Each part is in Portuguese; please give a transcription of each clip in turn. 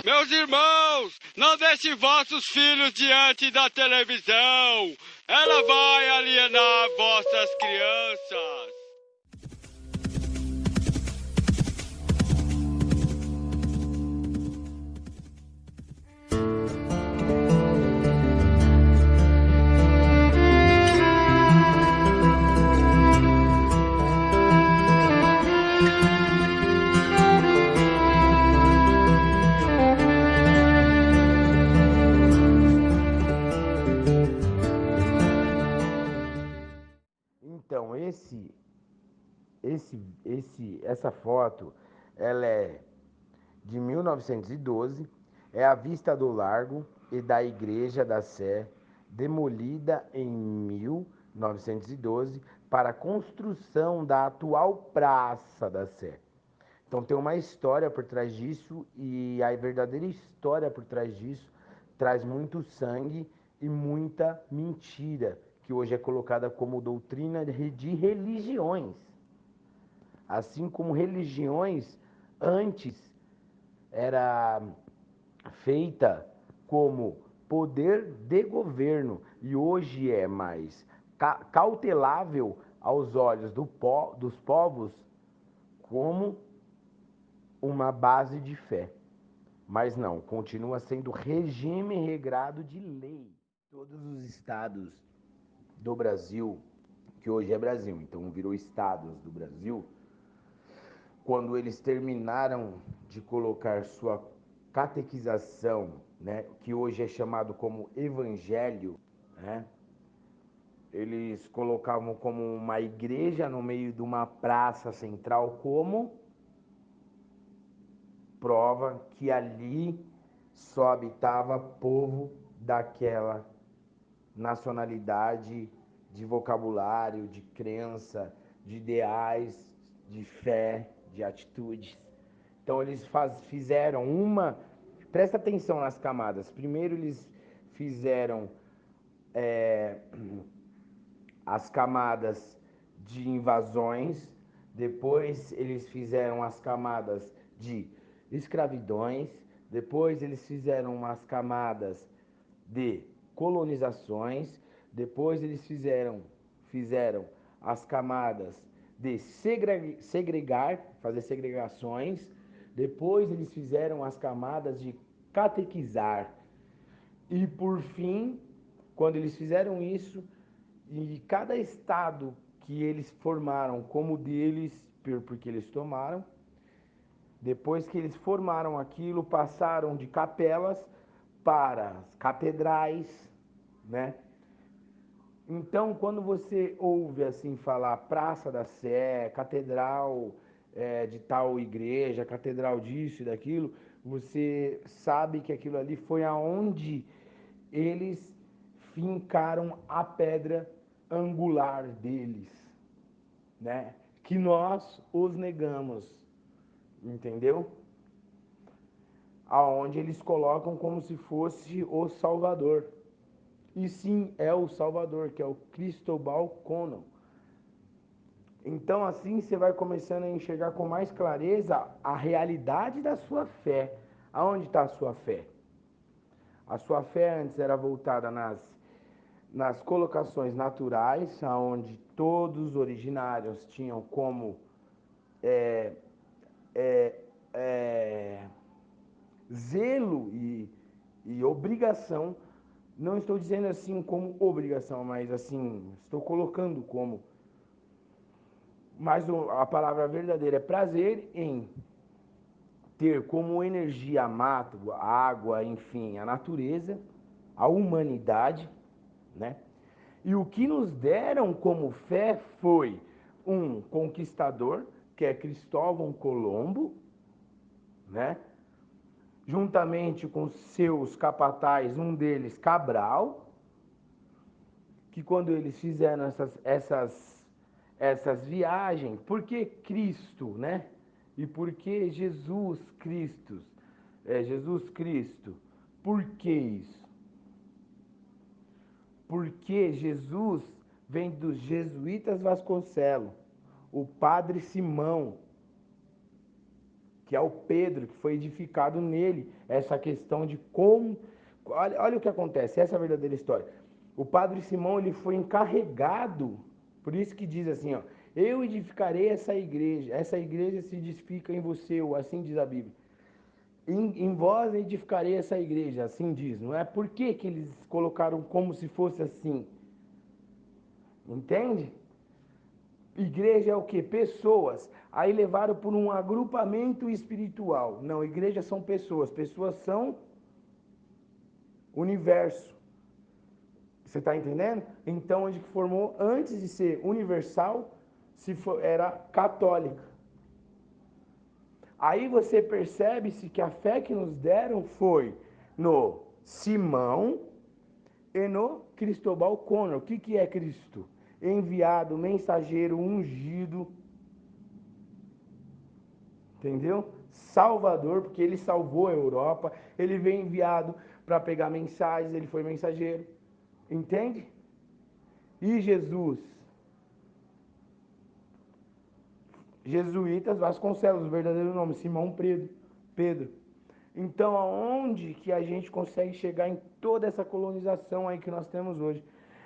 Meus irmãos, não deixe vossos filhos diante da televisão. Ela vai alienar vossas crianças. Então, essa foto, ela é de 1912, é a vista do Largo e da Igreja da Sé, demolida em 1912 para a construção da atual Praça da Sé. Então tem uma história por trás disso e a verdadeira história por trás disso traz muito sangue e muita mentira, que hoje é colocada como doutrina de religiões. Assim como religiões antes era feita como poder de governo e hoje é mais cautelável aos olhos dos povos como uma base de fé. Mas não, continua sendo regime regrado de lei. Todos os estados do Brasil, que hoje é Brasil, então virou estados do Brasil, quando eles terminaram de colocar sua catequização, né, que hoje é chamado como evangelho, né, eles colocavam como uma igreja no meio de uma praça central como prova que ali só habitava povo daquela nacionalidade, de vocabulário, de crença, de ideais, de fé, de atitudes. Então eles fizeram uma... Presta atenção nas camadas. Primeiro eles fizeram as camadas de invasões, depois eles fizeram as camadas de escravidões, depois eles fizeram as camadas de colonizações, depois eles fizeram as camadas de segregar, fazer segregações, depois eles fizeram as camadas de catequizar. E por fim, quando eles fizeram isso, e cada estado que eles formaram como deles, porque eles tomaram, depois que eles formaram aquilo, passaram de capelas para catedrais, né? Então, quando você ouve assim falar Praça da Sé, catedral de tal igreja, catedral disso e daquilo, você sabe que aquilo ali foi aonde eles fincaram a pedra angular deles, né? Que nós os negamos, entendeu? Aonde eles colocam como se fosse o Salvador. E sim, é o Salvador, que é o Cristóbal Colón. Então assim você vai começando a enxergar com mais clareza a realidade da sua fé. Aonde está a sua fé? A sua fé antes era voltada nas colocações naturais, onde todos os originários tinham como zelo e obrigação. Não estou dizendo assim como obrigação, mas assim, estou colocando como. Mas a palavra verdadeira é prazer em ter como energia mato, a água, enfim, a natureza, a humanidade, né? E o que nos deram como fé foi um conquistador, que é Cristóvão Colombo, né? Juntamente com seus capatazes, um deles Cabral, que quando eles fizeram essas viagens, por que Cristo, né? E por que Jesus Cristo? Jesus Cristo. Por que isso? Porque Jesus vem dos jesuítas Vasconcelos, o padre Simão, que é o Pedro, que foi edificado nele, essa questão de como... Olha o que acontece, essa é a verdadeira história. O padre Simão, ele foi encarregado, por isso que diz assim, ó, eu edificarei essa igreja se edifica em você, ou assim diz a Bíblia. Em vós edificarei essa igreja, assim diz, não é? Por que que eles colocaram como se fosse assim? Entende? Igreja é o que? Pessoas. Aí levaram por um agrupamento espiritual. Não, igreja são pessoas. Pessoas são universo. Você está entendendo? Então, onde que formou, antes de ser universal, era católica. Aí você percebe-se que a fé que nos deram foi no Simão e no Cristóbal Colón. O que é Cristo? Enviado, mensageiro, ungido, entendeu? Salvador, porque ele salvou a Europa, ele veio enviado para pegar mensagens, ele foi mensageiro, entende? E Jesus, Jesuítas Vasconcelos, o verdadeiro nome, Simão Pedro. Então, aonde que a gente consegue chegar em toda essa colonização aí que nós temos hoje?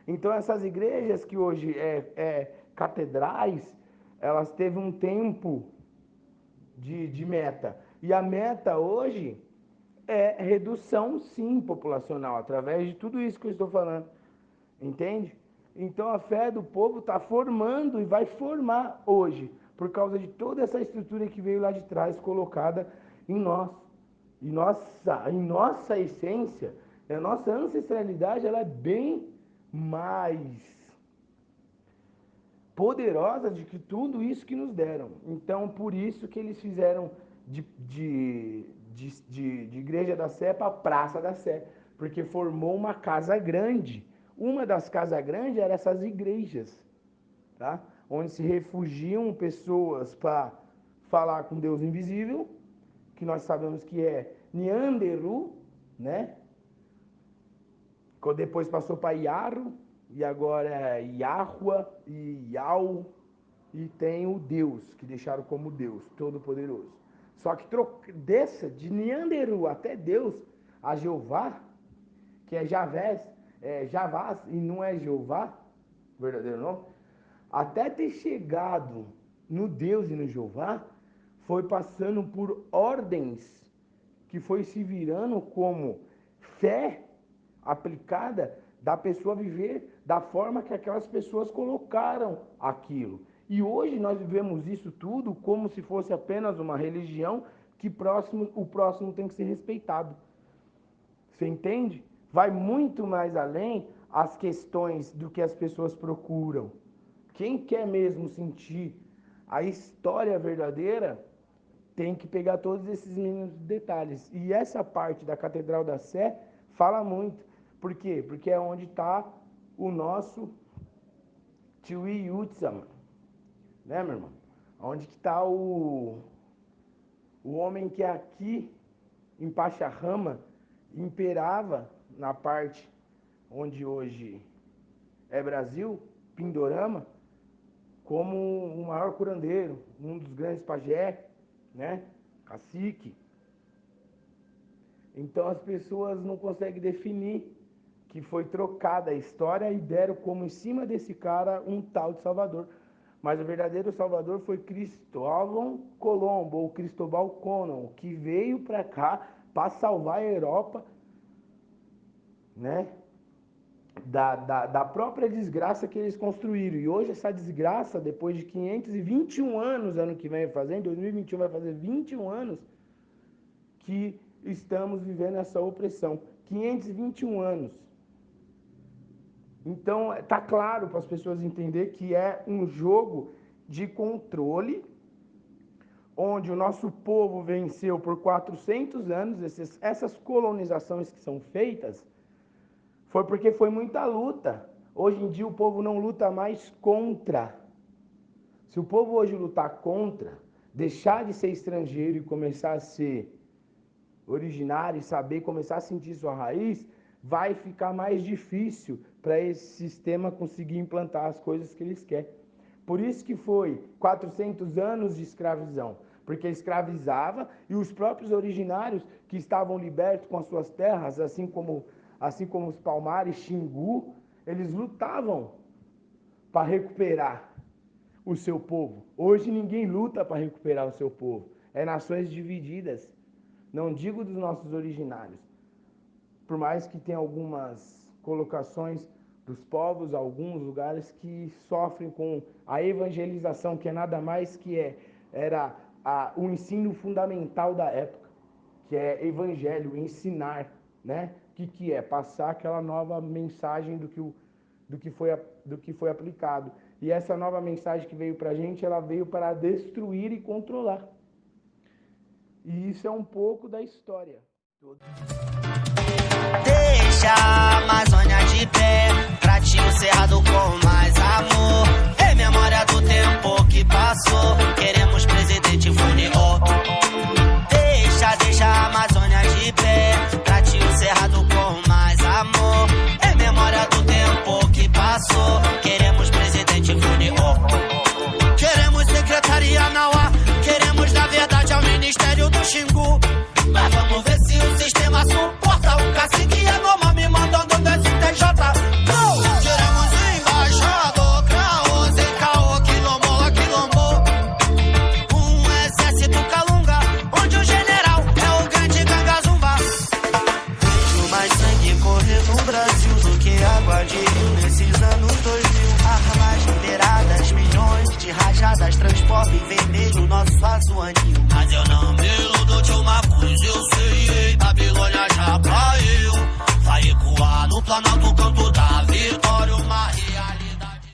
Então, essas igrejas que hoje é catedrais, elas teve um tempo de meta. E a meta hoje é redução, sim, populacional, através de tudo isso que eu estou falando. Entende? Então a fé do povo está formando e vai formar hoje, por causa de toda essa estrutura que veio lá de trás colocada em nós. Em nossa essência, a nossa ancestralidade, ela é bem mais poderosa de que tudo isso que nos deram. Então, por isso que eles fizeram de Igreja da Sé para Praça da Sé, porque formou uma casa grande. Uma das casas grandes eram essas igrejas, tá? Onde se refugiam pessoas para falar com Deus invisível, que nós sabemos que é Nianderu, né? Depois passou para Iaru, e agora é Yahua e Yau, e tem o Deus, que deixaram como Deus, Todo-Poderoso. Só que dessa, de Nianderu até Deus, a Jeová, que é Javés, Javás, e não é Jeová, verdadeiro nome, até ter chegado no Deus e no Jeová, foi passando por ordens que foi se virando como fé aplicada da pessoa viver da forma que aquelas pessoas colocaram aquilo. E hoje nós vivemos isso tudo como se fosse apenas uma religião que o próximo tem que ser respeitado. Você entende? Vai muito mais além as questões do que as pessoas procuram. Quem quer mesmo sentir a história verdadeira tem que pegar todos esses mínimos detalhes. E essa parte da Catedral da Sé fala muito. Por quê? Porque é onde está o nosso Tui Yutsama, né, meu irmão? Onde que está o homem que aqui em Pacharama imperava na parte onde hoje é Brasil, Pindorama, como o maior curandeiro, um dos grandes pajé, né? Cacique. Então as pessoas não conseguem definir que foi trocada a história e deram como em cima desse cara um tal de Salvador. Mas o verdadeiro Salvador foi Cristóvão Colombo, ou Cristóbal Colón, que veio para cá para salvar a Europa, né? Da própria desgraça que eles construíram. E hoje essa desgraça, depois de 521 anos, ano que vem vai fazer, em 2021 vai fazer 21 anos, que estamos vivendo essa opressão. 521 anos. Então, está claro para as pessoas entenderem que é um jogo de controle, onde o nosso povo venceu por 400 anos, essas colonizações que são feitas, foi porque foi muita luta. Hoje em dia o povo não luta mais contra. Se o povo hoje lutar contra, deixar de ser estrangeiro e começar a ser originário e saber começar a sentir sua raiz, vai ficar mais difícil para esse sistema conseguir implantar as coisas que eles querem. Por isso que foi 400 anos de escravidão. porque escravizava, e os próprios originários que estavam libertos com as suas terras, assim como os Palmares, Xingu, eles lutavam para recuperar o seu povo. Hoje ninguém luta para recuperar o seu povo. É nações divididas. Não digo dos nossos originários. Por mais que tenha algumas colocações dos povos, alguns lugares que sofrem com a evangelização, que é nada mais que era o ensino fundamental da época, que é evangelho, ensinar, né? Que é passar aquela nova mensagem do que foi aplicado. E essa nova mensagem que veio para a gente, ela veio para destruir e controlar. E isso é um pouco da história. Deixa a Amazônia de pé, trate o cerrado com mais amor. Em memória do tempo que passou, queremos presidente Funiô. Deixa a Amazônia de pé, trate o cerrado com mais amor. Em memória do tempo que passou, queremos presidente Funiô. Queremos secretaria Nauá, queremos na verdade ao Ministério do Xingu. Mas vamos ver se o sistema suporta o cacique e a Noma me mandando do STJ. Queremos embaixador, Craô, sem caô, quilombola, quilombo. Um exército calunga, onde o general é o grande Gangazumba. Vejo mais sangue correr no Brasil do que água de rio nesses anos 2000. Armas liberadas, milhões de rajadas transformam em vermelho nosso azuanil. Mas eu não me iludo de uma coisa, eu sei, Babilônia já caiu. Vai recuar no Planalto, canto da vitória, uma